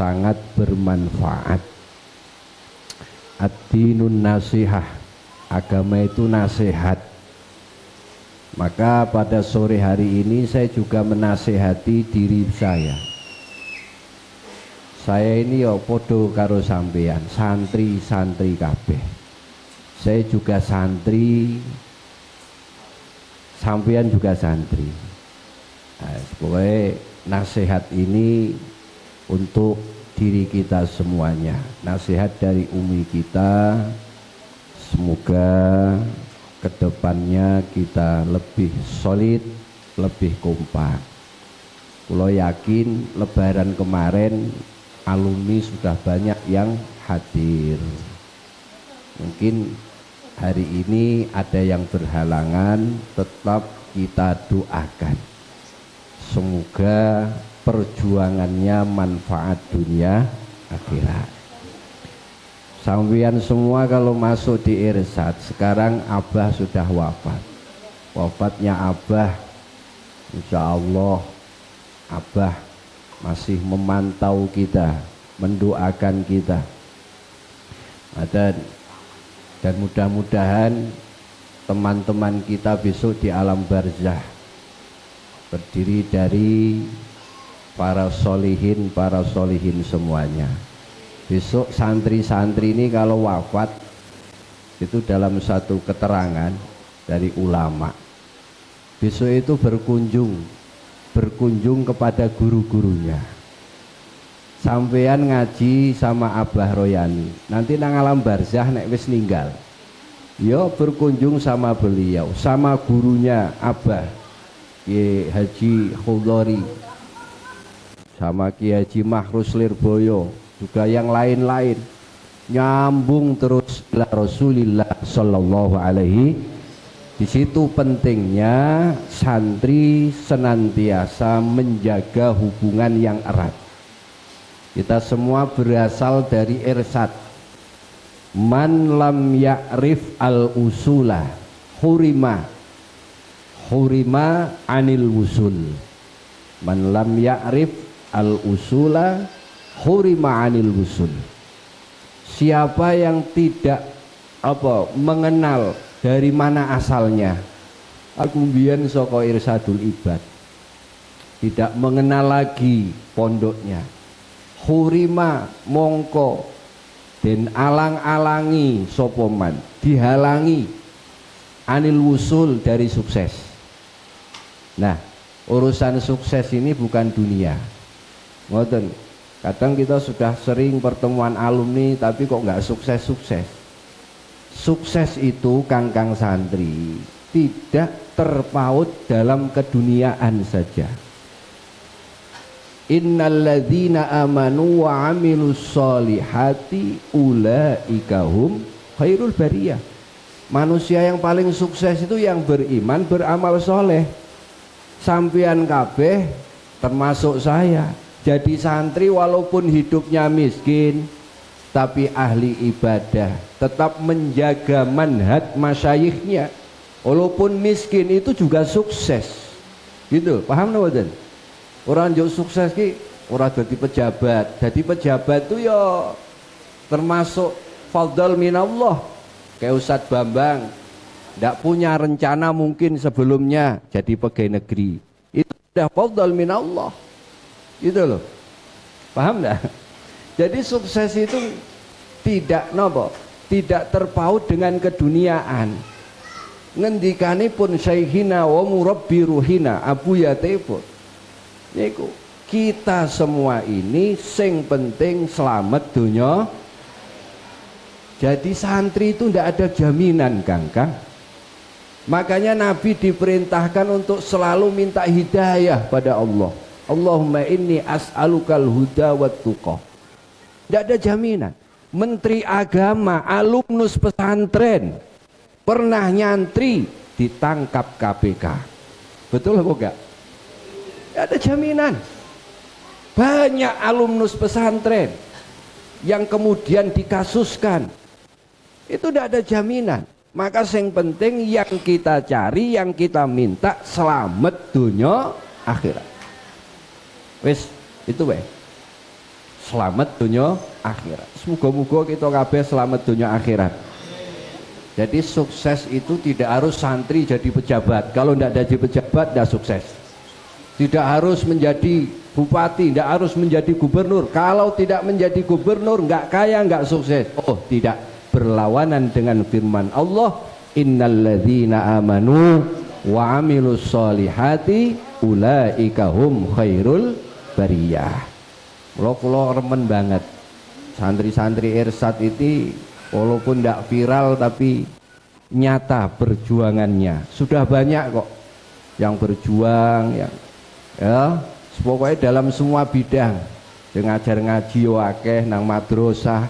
sangat bermanfaat. Ad-dinun nasihah, agama itu nasihat. Maka pada sore hari ini saya juga menasihati diri saya. Saya ini ya podo karo sampean, santri-santri kabeh. Saya juga santri, sampean juga santri. Nah, pokoknya nasihat ini untuk diri kita semuanya. Nasihat dari umi kita, semoga kedepannya kita lebih solid, lebih kompak. Kulo yakin lebaran kemarin alumni sudah banyak yang hadir. Mungkin hari ini ada yang berhalangan, tetap kita doakan. Semoga perjuangannya manfaat dunia akhirat. Sampeyan semua kalau masuk di Irsad, sekarang Abah sudah wafat. Wafatnya Abah, insya Allah Abah masih memantau kita, mendoakan kita. Dan mudah-mudahan teman-teman kita besok di alam barzah terdiri dari para solihin semuanya. Besok santri-santri ini kalau wafat itu dalam satu keterangan dari ulama, besok itu berkunjung kepada guru-gurunya. Sampean ngaji sama Abah Royani, nanti nang alam barzah nek wis ninggal, yo berkunjung sama beliau, sama gurunya Abah Kiai Haji Khudori, sama Kiai Haji Mahrus Lirboyo, juga yang lain-lain, nyambung terus ila Rasulillah Sallallahu Alaihi. Di situ pentingnya santri senantiasa menjaga hubungan yang erat. Kita semua berasal dari Irsad. Man lam ya'rif al-usula hurima anil wusul. Man lam ya'rif al-usula hurima anil wusul. Siapa yang tidak mengenal dari mana asalnya, aku mbiyen saka Irsadul Ibad, tidak mengenal lagi pondoknya, hurima mongko den alang-alangi sopoman, dihalangi anil wusul dari sukses. Nah, urusan sukses ini bukan dunia, ngoten. Kadang kita sudah sering pertemuan alumni tapi kok nggak sukses-sukses. Sukses itu kangkang santri tidak terpaut dalam keduniaan saja. Innalladzina amanu wa amilus solihati ulaika hum khairul bariyah. Manusia yang paling sukses itu yang beriman, beramal soleh. Sampean kabeh termasuk saya. Jadi santri walaupun hidupnya miskin tapi ahli ibadah, tetap menjaga manhaj masyayikhnya. Walaupun miskin itu juga sukses. Gitu, paham nggak? Orang yang sukses ki orang jadi pejabat. Jadi pejabat itu ya termasuk fadl minallah. Kayak Ustadz Bambang tidak punya rencana mungkin sebelumnya jadi pegawai negeri. Itu sudah fadl minallah. Gitu loh. Paham enggak? Jadi sukses itu tidak terpaut dengan keduniaan. Ngendikanipun Syekhina wa murabbi ruhina Abu Yatibun. Niku kita semua ini sing penting selamat dunia. Jadi santri itu tidak ada jaminan, Kang. Makanya Nabi diperintahkan untuk selalu minta hidayah pada Allah. Allahumma inni as'alukal huda wat tuqah. Tidak ada jaminan. Menteri Agama, alumnus pesantren pernah nyantri ditangkap KPK. Betul apa enggak? Tidak ada jaminan. Banyak alumnus pesantren yang kemudian dikasuskan. Itu tidak ada jaminan. Maka yang penting yang kita cari, yang kita minta selamat dunia akhirat. Wes, itu weh. selamat dunia akhirat. Semoga-moga kita kabeh selamat dunia akhirat. Jadi sukses itu tidak harus santri jadi pejabat. Kalau tidak jadi pejabat tidak sukses. Tidak harus menjadi bupati, tidak harus menjadi gubernur. Kalau tidak menjadi gubernur nggak kaya, nggak sukses. Oh tidak, berlawanan dengan firman Allah, innalladzina amanu wa amilus solihati ulaika hum khairul bariyah. Kula remen banget santri-santri Irsad itu, walaupun tidak viral tapi nyata perjuangannya. Sudah banyak kok yang berjuang, yang ya pokoknya dalam semua bidang. Ngajar ngaji wakeh nang madrasah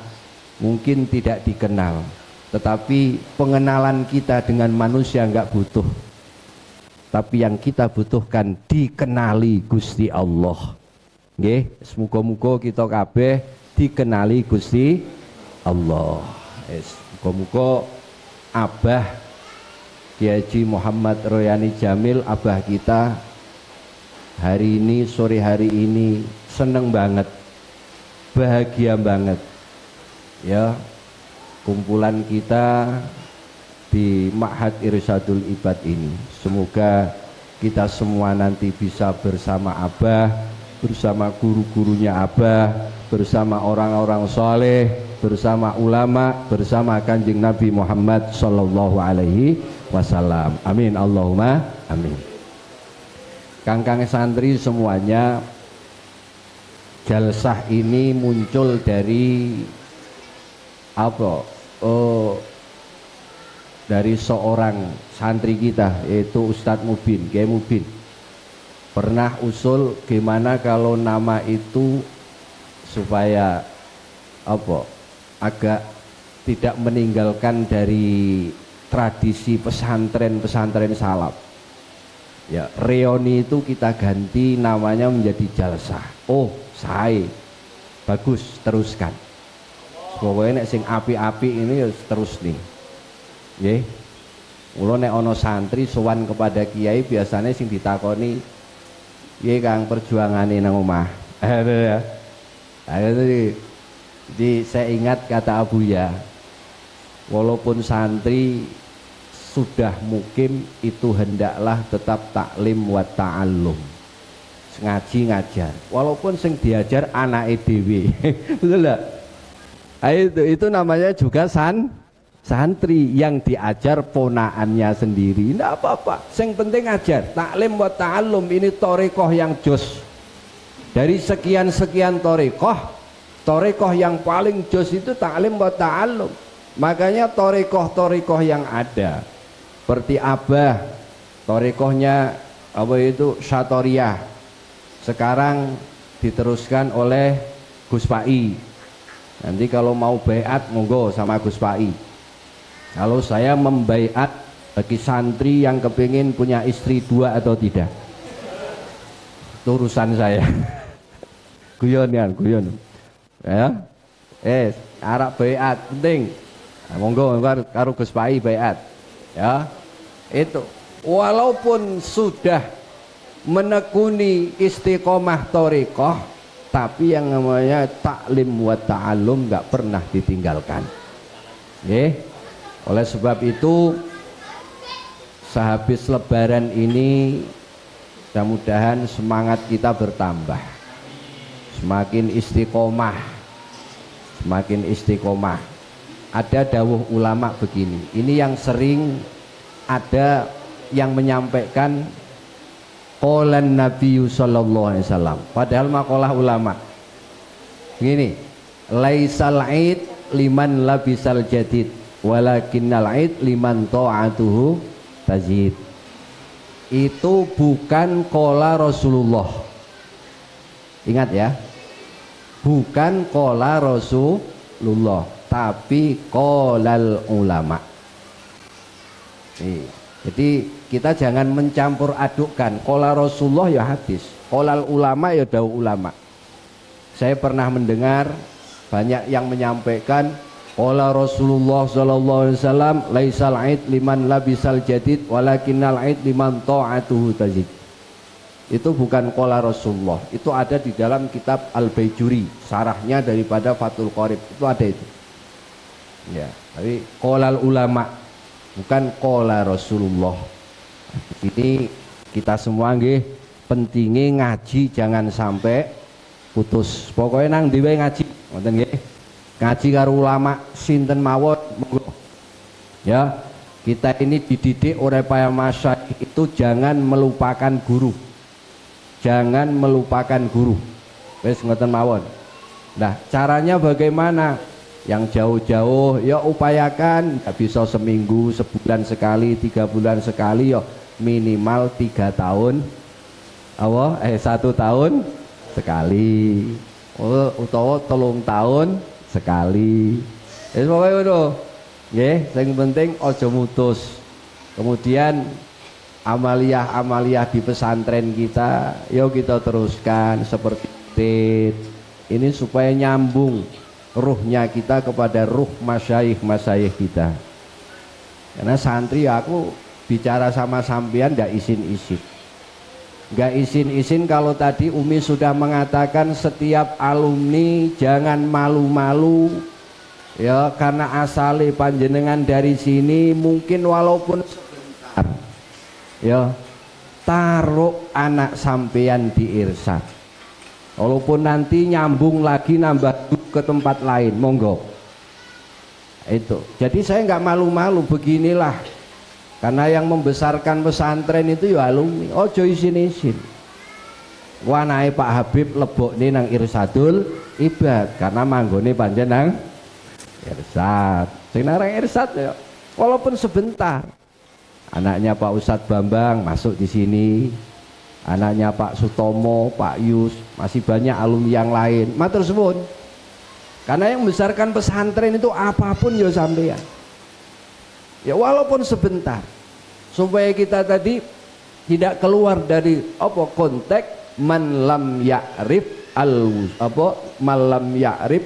mungkin tidak dikenal, tetapi pengenalan kita dengan manusia nggak butuh. Tapi yang kita butuhkan dikenali Gusti Allah. Nggih, semoga-moga kita kabeh dikenali Gusti Allah. Muga-muga Abah Kiai Haji Muhammad Royani Jamil, abah kita, hari ini, sore hari ini seneng banget, bahagia banget ya, kumpulan kita di Ma'had Irsyadul Ibad ini. Semoga kita semua nanti bisa bersama abah, bersama guru-gurunya abah, bersama orang-orang soleh, bersama ulama, bersama Kanjeng Nabi Muhammad sallallahu alaihi wasallam. Amin Allahumma amin. Kangkang santri semuanya, jalsah ini muncul dari apa? Dari seorang santri kita, yaitu Ustadz Mubin, Kiai Mubin. Pernah usul gimana kalau nama itu supaya apa, agak tidak meninggalkan dari tradisi pesantren salaf ya. Reoni itu kita ganti namanya menjadi jalsah. Oh saya bagus, teruskan. Pokoknya nek sing api-api ini terus nih nggih. Mula nek ana santri sowan kepada kiai biasanya sing ditakoni, iya Kang perjuangane nang omah. Ya. Jadi saya ingat kata Abuya, walaupun santri sudah mukim itu hendaklah tetap taklim wa ta'allum. Ngaji ngajar. Walaupun sing diajar anake dhewe. Betul enggak? Itu namanya juga santri, yang diajar ponaannya sendiri. Tidak apa-apa, yang penting ajar. Taklim wa ta'allum, ini torekoh yang jos. Dari sekian-sekian torekoh yang paling jos itu taklim wa ta'allum. Makanya torekoh yang ada seperti Abah, torekohnya apa itu Syatoriyah, sekarang diteruskan oleh Gus Pai. Nanti kalau mau baiat monggo sama Gus Pai. Kalau saya membaiat bagi santri yang kepingin punya istri 2 atau tidak, itu urusan saya. Guyon ya. Arab baiat penting. Nah, monggo karo Gus Pai baiat. Ya. Itu walaupun sudah menekuni istiqomah thariqah, tapi yang namanya taklim wa ta'allum nggak pernah ditinggalkan. Nggih. Oleh sebab itu sehabis lebaran ini mudah-mudahan semangat kita bertambah, semakin istiqomah. Ada dawuh ulama begini, ini yang sering ada yang menyampaikan qalan Nabi sallallahu alaihi wasallam, padahal makalah ulama begini, laisal aid liman labisal jadid walakinnal aid liman ta'atuhu tazid. Itu bukan qala Rasulullah, ingat ya, bukan qala Rasulullah, tapi qalal ulama. Jadi kita jangan mencampur adukkan, qala Rasulullah ya hadis, qalal ulama ya dawuh ulama. Saya pernah mendengar banyak yang menyampaikan qala Rasulullah sallallahu alaihi wasallam laisal aid liman labisal jadid walakinnal aid liman ta'atuhu tazid. Itu bukan qala Rasulullah, itu ada di dalam kitab Al-Baijuri, sarahnya daripada Fathul Qorib, itu ada itu. Ya, tapi qolal ulama, bukan qala Rasulullah. Ini kita semua nggih pentingnya ngaji jangan sampai putus. Pokoknya nang dhewe ngaji, ngoten nggih. Ngaji karo ulama sinten mawon monggo. Ya, kita ini dididik oleh para masyayikh itu jangan melupakan guru. Jangan melupakan guru. Wis ngoten mawon. Nah, caranya bagaimana? Yang jauh-jauh ya upayakan, nggak bisa seminggu, sebulan sekali, 3 bulan sekali, ya minimal 3 tahun. 1 tahun sekali. Utawa 3 tahun sekali. Wis pokoke ngono. Nggih, sing penting aja mutus. Kemudian amalia-amalia di pesantren kita, yuk kita teruskan seperti ini supaya nyambung ruhnya kita kepada ruh masyayikh kita. Karena santri aku bicara sama sampean nggak isin-isin kalau tadi Umi sudah mengatakan setiap alumni jangan malu-malu ya, karena asale panjenengan dari sini, mungkin walaupun sebentar ya, taruh anak sampean di Irsad, walaupun nanti nyambung lagi nambah ke tempat lain, monggo. Itu jadi saya nggak malu-malu, beginilah, karena yang membesarkan pesantren itu ya alumni. Ojo isin-isin wanae Pak Habib lebokne nang Irsadul Ibad karena manggone panjenengan Irsad, sing nang Irsad ya walaupun sebentar. Anaknya Pak Ustadz Bambang masuk di sini, anaknya Pak Sutomo, Pak Yus, masih banyak alumni yang lain. Matur suwun. Karena yang membesarkan pesantren itu apapun ya sampean. Ya walaupun sebentar. Supaya kita tadi tidak keluar dari konteks man lam ya'rif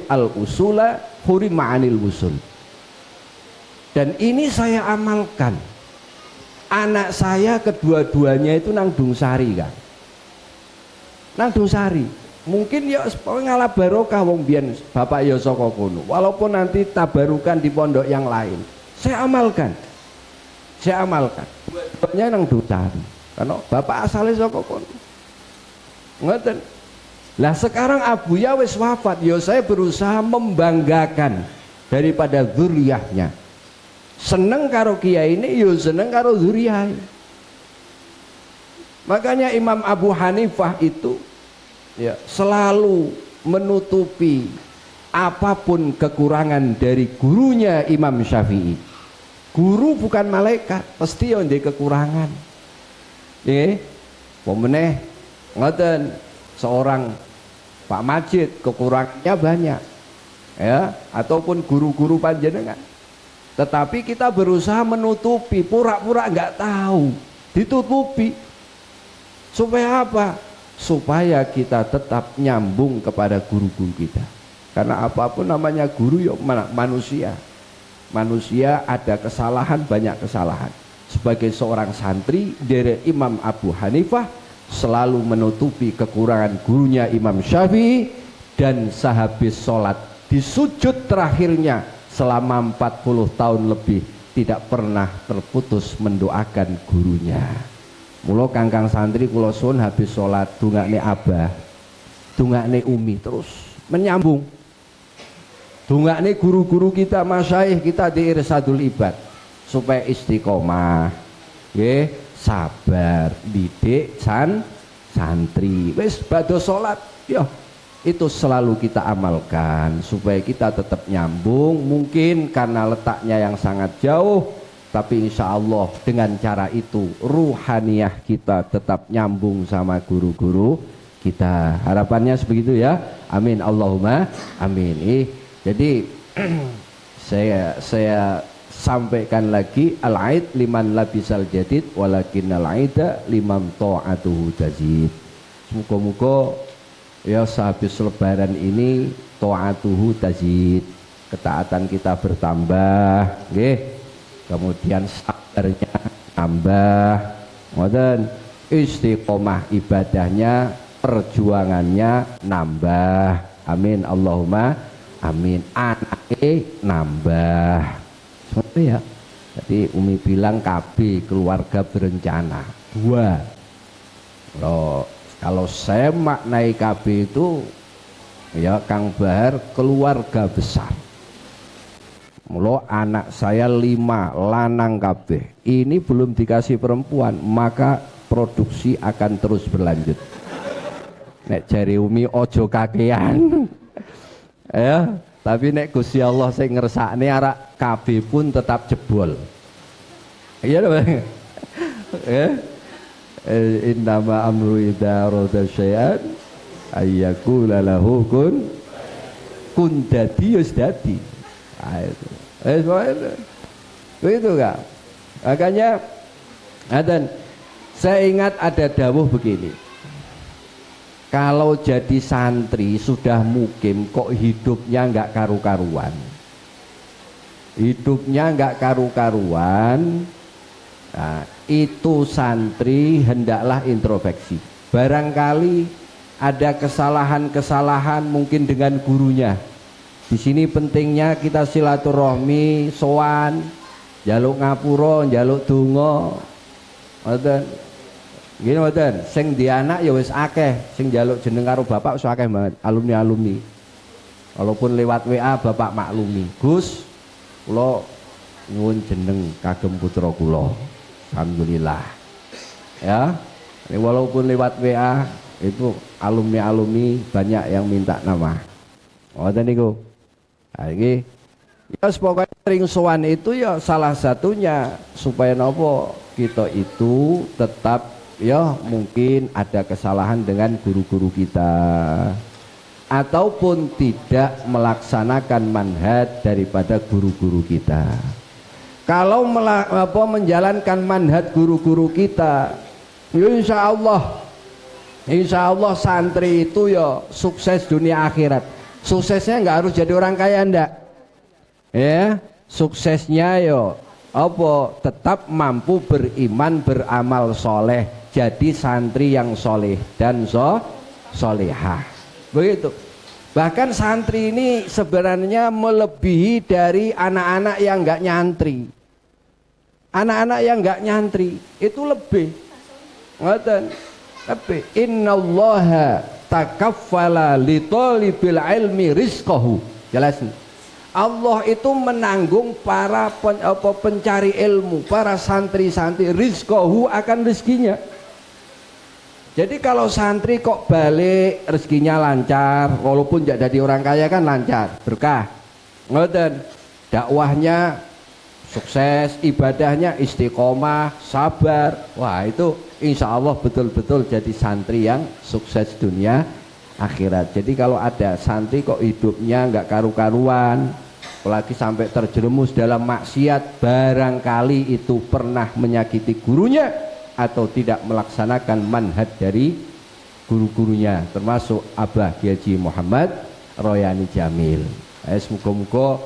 al usula hurima anil wusul. Dan ini saya amalkan. Anak saya kedua-duanya itu nang Dungsari kan, nang Dungsari. Mungkin ya ngalah barokah wong biyen bapak ya saka kono. Walaupun nanti tabarukan di pondok yang lain, saya amalkan. Dua-duanya nang Dungsari, karena bapak asalnya saka kono. Ngoten. Lah sekarang Abu ya wis wafat, ya saya berusaha membanggakan daripada zuriyahnya. Seneng karo kiai ini, yo seneng karo zuriyah. Makanya Imam Abu Hanifah itu ya selalu menutupi apapun kekurangan dari gurunya Imam Syafi'i. Guru bukan malaikat, pasti yang ada kekurangan. Pemeneh ngoten, seorang Pak Majid kekurangannya banyak, ya, ataupun guru-guru panjenengan. Tetapi kita berusaha menutupi, pura-pura nggak tahu, ditutupi. Supaya apa? Supaya kita tetap nyambung kepada guru-guru kita. Karena apapun namanya guru ya manusia. Manusia ada kesalahan, banyak kesalahan. Sebagai seorang santri dari Imam Abu Hanifah selalu menutupi kekurangan gurunya Imam Syafi'i, dan sehabis sholat di sujud terakhirnya selama 40 tahun lebih tidak pernah terputus mendoakan gurunya. Mula kangkang santri kula suwun habis sholat dongakne abah, dongakne umi, terus menyambung. Dongakne guru-guru kita, masyayikh kita di Irsadul Ibad supaya istiqomah, nggih, sabar, didik santri. Wis badhe sholat ya, itu selalu kita amalkan supaya kita tetap nyambung. Mungkin karena letaknya yang sangat jauh, tapi insya Allah dengan cara itu ruhaniyah kita tetap nyambung sama guru-guru kita. Harapannya sebegitu ya. Amin Allahumma amin. Jadi saya sampaikan lagi, al-aid liman labisal jadid walakin al-aida liman ta'atuhu tazid. Muga-muga ya sehabis lebaran ini ta'atuhu tazid, ketaatan kita bertambah, nggih. Kemudian sabarnya tambah, ngoten. istiqomah ibadahnya, perjuangannya nambah. Amin Allahumma amin. Anake nambah. Seperti ya. Jadi Umi bilang KB keluarga berencana. 2. Kalau saya maknai KB itu ya Kang Bahar keluarga besar. Mula anak saya 5 lanang kabeh. Ini belum dikasih perempuan, maka produksi akan terus berlanjut. Nek jari Umi ojo kakean. Ya, tapi nek Gusti Allah sing ngersakne arak kabeh pun tetap jebol. Iya lho. Ya. Innama amru idza arada syai'an ayyakula lahu kun dadi yus dadi. Itu enggak. Makanya dan saya ingat ada dawuh begini. Kalau jadi santri sudah mukim kok hidupnya enggak karu-karuan. Hidupnya enggak karu-karuan. Nah, itu santri hendaklah introspeksi. Barangkali ada kesalahan-kesalahan mungkin dengan gurunya. Di sini pentingnya kita silaturahmi, sowan, njaluk ngapura, njaluk donga. Ngoten. Nggih mboten, sing di anak ya wis akeh, sing njaluk jeneng karo bapak wis akeh banget, alumni-alumni. Walaupun lewat WA bapak maklumi. Gus, kula nyuwun jeneng kagem putra kula. Alhamdulillah. Ya. Ini walaupun lewat WA itu alumni-alumni banyak yang minta nama. Ngoten niku. Nah, ini ya pokoknya sering sowan itu ya salah satunya supaya nopo kita itu tetap ya mungkin ada kesalahan dengan guru-guru kita ataupun tidak melaksanakan manhaj daripada guru-guru kita. Kalau menjalankan manhaj guru-guru kita, ya insya Allah santri itu ya sukses dunia akhirat. Suksesnya nggak harus jadi orang kaya ndak, ya suksesnya yo tetap mampu beriman beramal soleh, jadi santri yang soleh dan solehah begitu. Bahkan santri ini sebenarnya melebihi dari anak-anak yang nggak nyantri. Anak-anak yang nggak nyantri itu lebih, ngoten, lebih. Innallaha takaffala li talibil ilmi rizqahu. Jelas nih. Allah itu menanggung para pencari ilmu, para santri-santri, rizqahu akan rezekinya. Jadi kalau santri kok balik rezekinya lancar, walaupun tidak jadi orang kaya kan lancar, berkah. Ngoten. Dakwahnya sukses, ibadahnya istiqomah, sabar. Wah, itu insya Allah betul-betul jadi santri yang sukses dunia akhirat. Jadi kalau ada santri kok hidupnya nggak karu-karuan, apalagi sampai terjerumus dalam maksiat, barangkali itu pernah menyakiti gurunya atau tidak melaksanakan manhaj dari guru-gurunya, termasuk Abah Haji Muhammad Royani Jamil. Semoga-moga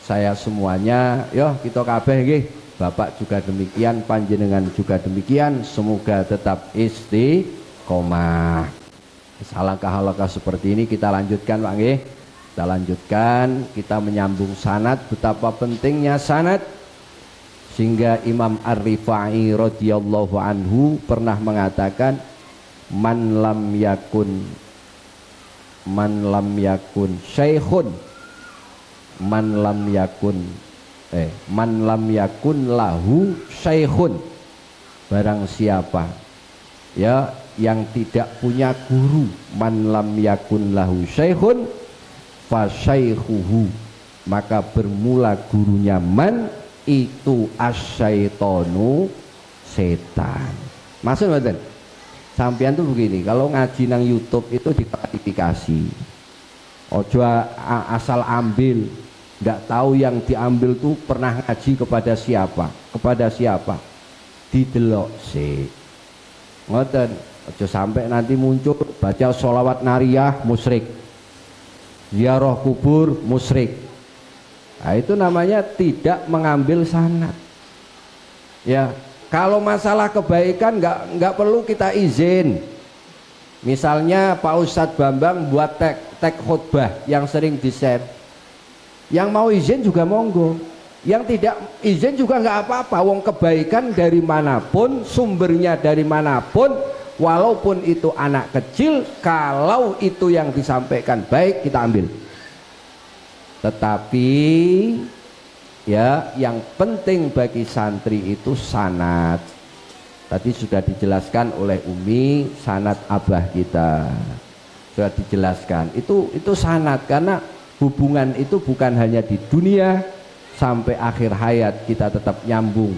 saya semuanya, yo kita kabeh nggih, Bapak juga demikian, panjenengan juga demikian, semoga tetap istiqomah. Halaqah-halaqah seperti ini kita lanjutkan Pak nggih. Kita lanjutkan, kita menyambung sanad, betapa pentingnya sanad, sehingga Imam Ar-Rifai radhiyallahu anhu pernah mengatakan man lam yakun syaikhun man lam yakun lahu syaikhun, barang siapa ya yang tidak punya guru, man lam yakun lahu syaikhun fa syaikhuhu, maka bermula gurunya man itu asyaitonu, setan. Maksud mboten? Sampean tuh begini, kalau ngaji nang YouTube itu diklarifikasi. Ojo asal ambil, nggak tahu yang diambil tuh pernah ngaji kepada siapa, didelok sih. Ngoten, ojo sampai nanti muncul baca sholawat nariyah musyrik, ziarah kubur musyrik. Nah, itu namanya tidak mengambil sanad. Ya, Kalau masalah kebaikan nggak perlu kita izin. Misalnya Pak Ustadz Bambang buat tag khutbah yang sering di-share. Yang mau izin juga monggo. Yang tidak izin juga nggak apa-apa. Wong kebaikan dari manapun, sumbernya dari manapun, walaupun itu anak kecil, kalau itu yang disampaikan baik kita ambil. Tetapi ya yang penting bagi santri itu sanad. Tadi sudah dijelaskan oleh Umi, sanad abah kita sudah dijelaskan. Itu sanad, karena hubungan itu bukan hanya di dunia, sampai akhir hayat kita tetap nyambung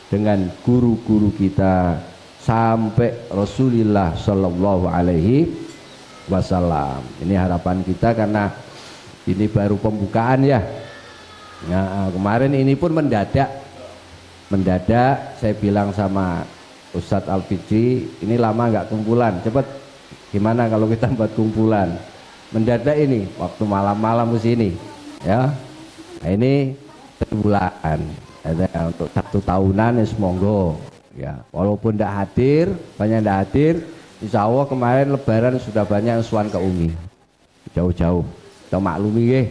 dengan guru-guru kita sampai Rasulullah Shallallahu Alaihi Wasallam. Ini harapan kita, karena ini baru pembukaan ya. Nah, kemarin ini pun mendadak saya bilang sama Ustadz Al-Fidri, ini lama nggak kumpulan, cepet gimana kalau kita buat kumpulan. Mendadak ini waktu malam-malam ke sini ya. Nah, ini bulan ada untuk 1 tahunan ya, monggo ya, walaupun tidak hadir, banyak tidak hadir, insya Allah kemarin lebaran sudah banyak yang suan ke Umi jauh-jauh, kita maklumi ya.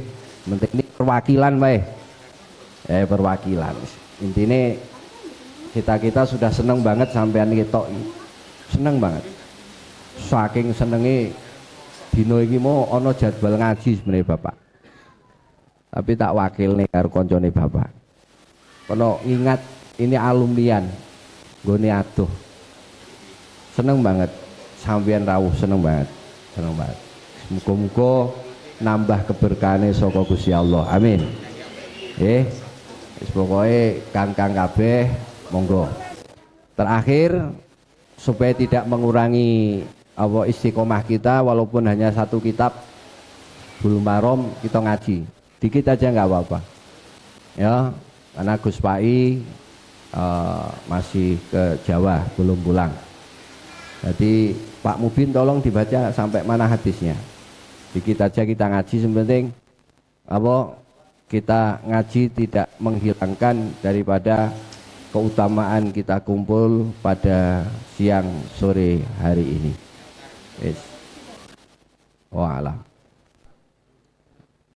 Penting ini perwakilan baik. Perwakilan intinya kita sudah seneng banget sampean kita, seneng banget, saking senengnya dino iki mau ono jadwal ngaji sebenarnya Bapak, tapi tak wakil nih karo koncone Bapak kono ingat ini alumnian gone aduh, seneng banget sampean rawuh, seneng banget. Muga-muga nambah keberkahane saka Gusti Allah, amin. Pokoknya kang-kang kabeh monggo. Terakhir, supaya tidak mengurangi istiqomah kita, walaupun hanya 1 kitab Bulughul Maram kita ngaji dikit aja nggak apa-apa ya, karena Gus Pai masih ke Jawa belum pulang. Jadi Pak Mubin tolong dibaca sampai mana hadisnya, dikit aja kita ngaji. Sepenting kita ngaji tidak menghilangkan daripada keutamaan kita kumpul pada siang sore hari ini. Wa'alam.